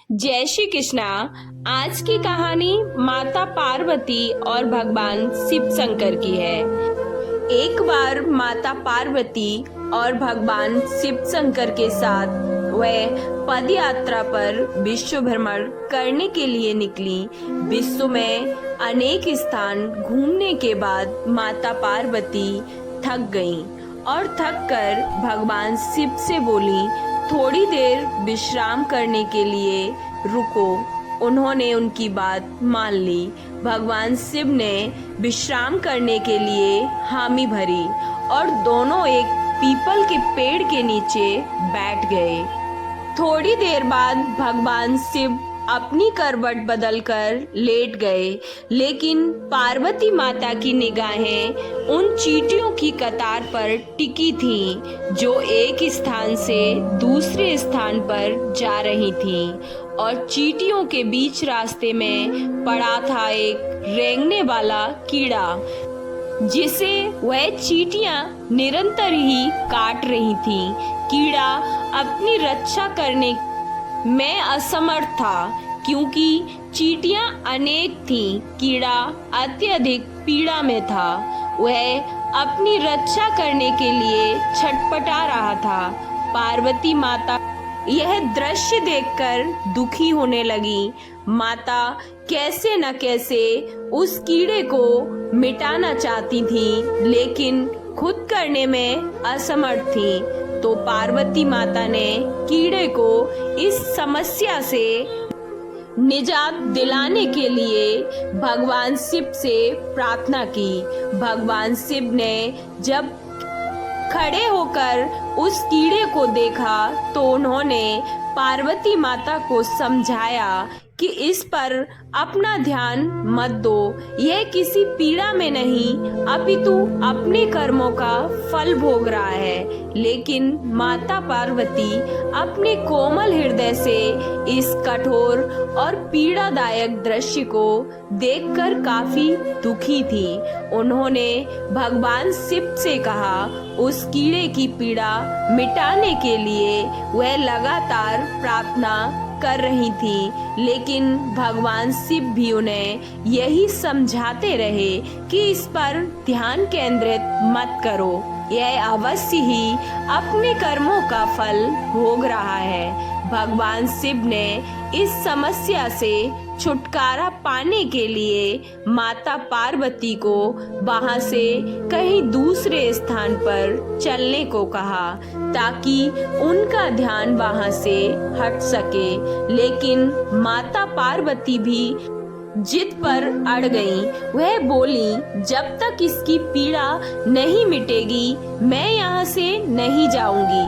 जय श्री कृष्णा। आज की कहानी माता पार्वती और भगवान शिव शंकर की है। एक बार माता पार्वती और भगवान शिव शंकर के साथ वह पद यात्रा पर विश्व भ्रमण करने के लिए निकली। विश्व में अनेक स्थान घूमने के बाद माता पार्वती थक गईं और थक कर भगवान शिव से बोली, थोड़ी देर विश्राम करने के लिए रुको। उन्होंने उनकी बात मान ली। भगवान शिव ने विश्राम करने के लिए हामी भरी और दोनों एक पीपल के पेड़ के नीचे बैठ गए। थोड़ी देर बाद भगवान शिव अपनी करवट बदलकर लेट गए, लेकिन पार्वती माता की निगाहें उन चींटियों की कतार पर टिकी थीं, जो एक स्थान से दूसरे स्थान पर जा रही थीं, और चींटियों के बीच रास्ते में पड़ा था एक रेंगने वाला कीड़ा, जिसे वह चींटियां निरंतर ही काट रही थीं। कीड़ा अपनी रक्षा करने में असमर्थ था, क्योंकि चींटियां अनेक थीं। कीड़ा अत्यधिक पीड़ा में था। वह अपनी रक्षा करने के लिए छटपटा रहा था। पार्वती माता यह दृश्य देखकर दुखी होने लगी। माता कैसे न कैसे उस कीड़े को मिटाना चाहती थी, लेकिन खुद करने में असमर्थ थी। तो पार्वती माता ने कीड़े को इस समस्या से निजात दिलाने के लिए भगवान शिव से प्रार्थना की। भगवान शिव ने जब खड़े होकर उस कीड़े को देखा तो उन्होंने पार्वती माता को समझाया कि इस पर अपना ध्यान मत दो। यह किसी पीड़ा में नहीं, अपितु अपने कर्मों का फल भोग रहा है। लेकिन माता पार्वती अपने कोमल हृदय से इस कठोर और पीड़ादायक दृश्य को देखकर काफी दुखी थी। उन्होंने भगवान शिव से कहा, उस कीड़े की पीड़ा मिटाने के लिए वह लगातार प्रार्थना कर रही थी, लेकिन भगवान शिव भी उन्हें यही समझाते रहे कि इस पर ध्यान केंद्रित मत करो, यह अवश्य ही अपने कर्मों का फल भोग रहा है। भगवान शिव ने इस समस्या से छुटकारा पाने के लिए माता पार्वती को वहां से कहीं दूसरे स्थान पर चलने को कहा, ताकि उनका ध्यान वहां से हट सके। लेकिन माता पार्वती भी जिद पर अड़ गईं। वह बोली, जब तक इसकी पीड़ा नहीं मिटेगी मैं यहाँ से नहीं जाऊंगी।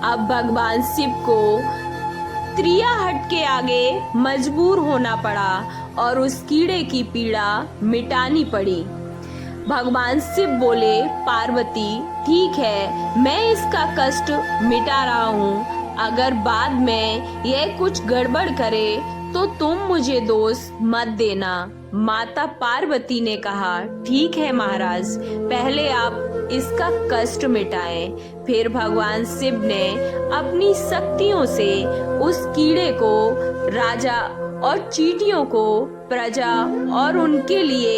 अब भगवान शिव को त्रियाहट के आगे मजबूर होना पड़ा और उस कीड़े की पीड़ा मिटानी पड़ी। भगवान शिव बोले, पार्वती ठीक है, मैं इसका कष्ट मिटा रहा हूँ। अगर बाद में यह कुछ गड़बड़ करे तो तुम मुझे दोष मत देना। माता पार्वती ने कहा, ठीक है महाराज, पहले आप इसका कष्ट मिटाएं। फिर भगवान शिव ने अपनी शक्तियों से उस कीड़े को राजा और चींटियों को प्रजा और उनके लिए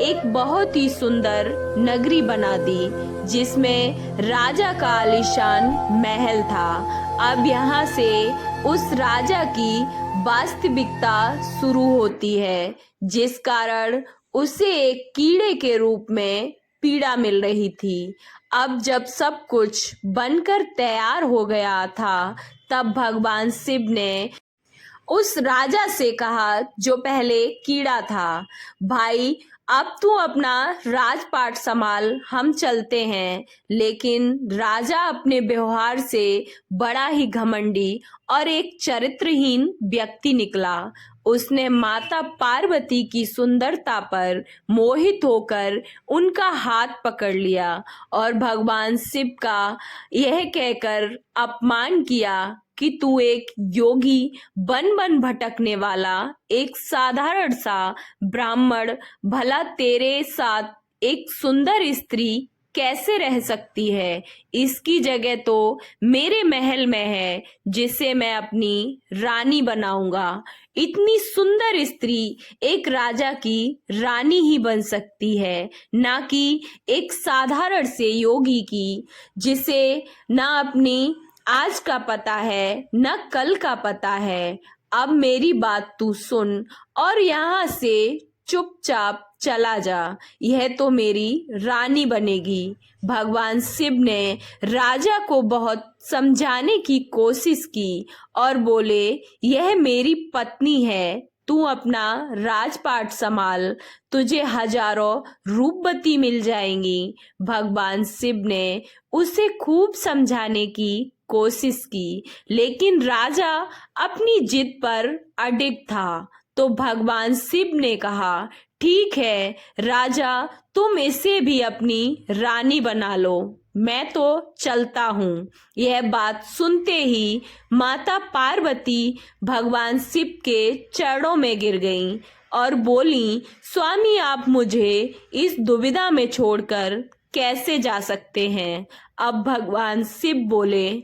एक बहुत ही सुंदर नगरी बना दी, जिसमें राजा का आलीशान महल था। अब यहाँ से उस राजा की वास्तविकता शुरू होती है, जिस कारण उसे एक कीड़े के रूप में पीड़ा मिल रही थी। अब जब सब कुछ बनकर तैयार हो गया था, तब भगवान शिव ने उस राजा से कहा, जो पहले कीड़ा था, भाई अब तू अपना राजपाट संभाल, हम चलते हैं। लेकिन राजा अपने व्यवहार से बड़ा ही घमंडी और एक चरित्रहीन व्यक्ति निकला। उसने माता पार्वती की सुंदरता पर मोहित होकर उनका हाथ पकड़ लिया और भगवान शिव का यह कहकर अपमान किया कि तू एक योगी बन बन भटकने वाला एक साधारण सा ब्राह्मण, भला तेरे साथ एक सुंदर स्त्री कैसे रह सकती है? इसकी जगह तो मेरे महल में है, जिसे मैं अपनी रानी बनाऊंगा। इतनी सुंदर स्त्री एक राजा की रानी ही बन सकती है, ना कि एक साधारण से योगी की, जिसे ना अपनी आज का पता है न कल का पता है। अब मेरी बात तू सुन और यहाँ से चुपचाप चला जा, यह तो मेरी रानी बनेगी। भगवान शिव ने राजा को बहुत समझाने की कोशिश की और बोले, यह मेरी पत्नी है, तू अपना राजपाट संभाल, तुझे हजारों रूपवती मिल जाएंगी। भगवान शिव ने उसे खूब समझाने की कोशिश की, लेकिन राजा अपनी जिद पर अडिग था। तो भगवान शिव ने कहा, ठीक है राजा, तुम इसे भी अपनी रानी बना लो, मैं तो चलता हूँ। यह बात सुनते ही माता पार्वती भगवान शिव के चरणों में गिर गईं और बोली, स्वामी आप मुझे इस दुविधा में छोड़कर कैसे जा सकते हैं? अब भगवान शिव बोले,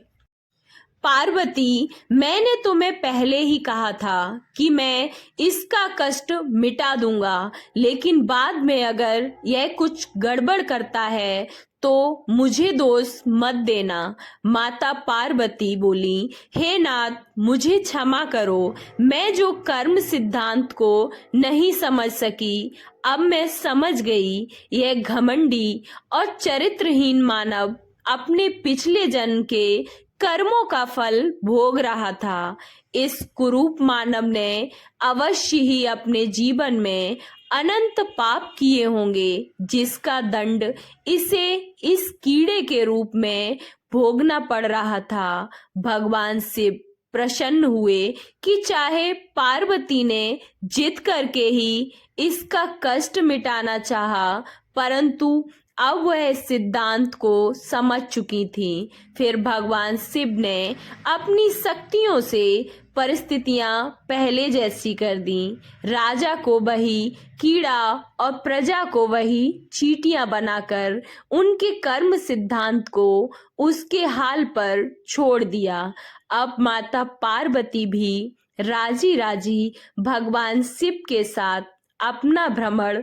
पार्वती, मैंने तुम्हें पहले ही कहा था कि मैं इसका कष्ट मिटा दूंगा, लेकिन बाद में अगर यह कुछ गड़बड़ करता है तो मुझे दोष मत देना। माता पार्वती बोली, हे नाथ, मुझे क्षमा करो, मैं जो कर्म सिद्धांत को नहीं समझ सकी, अब मैं समझ गई। यह घमंडी और चरित्रहीन मानव अपने पिछले जन्म के कर्मों का फल भोग रहा था। इस कुरूप मानव ने अवश्य ही अपने जीवन में अनंत पाप किए होंगे, जिसका दंड इसे इस कीड़े के रूप में भोगना पड़ रहा था। भगवान शिव प्रसन्न हुए कि चाहे पार्वती ने जिद करके ही इसका कष्ट मिटाना चाहा, परंतु अब वह सिद्धांत को समझ चुकी थी। फिर भगवान शिव ने अपनी शक्तियों से परिस्थितियां पहले जैसी कर दी। राजा को वही कीड़ा और प्रजा को वही चींटियां बनाकर उनके कर्म सिद्धांत को उसके हाल पर छोड़ दिया। अब माता पार्वती भी राजी राजी भगवान शिव के साथ अपना भ्रमण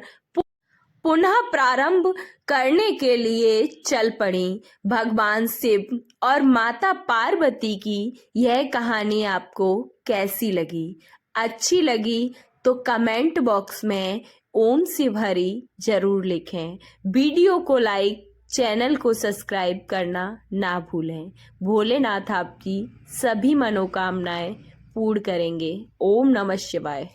पुनः प्रारंभ करने के लिए चल पड़ी। भगवान शिव और माता पार्वती की यह कहानी आपको कैसी लगी? अच्छी लगी तो कमेंट बॉक्स में ओम शिव हरि जरूर लिखें। वीडियो को लाइक, चैनल को सब्सक्राइब करना ना भूलें। भोलेनाथ आपकी सभी मनोकामनाएं पूर्ण करेंगे। ओम नमः शिवाय।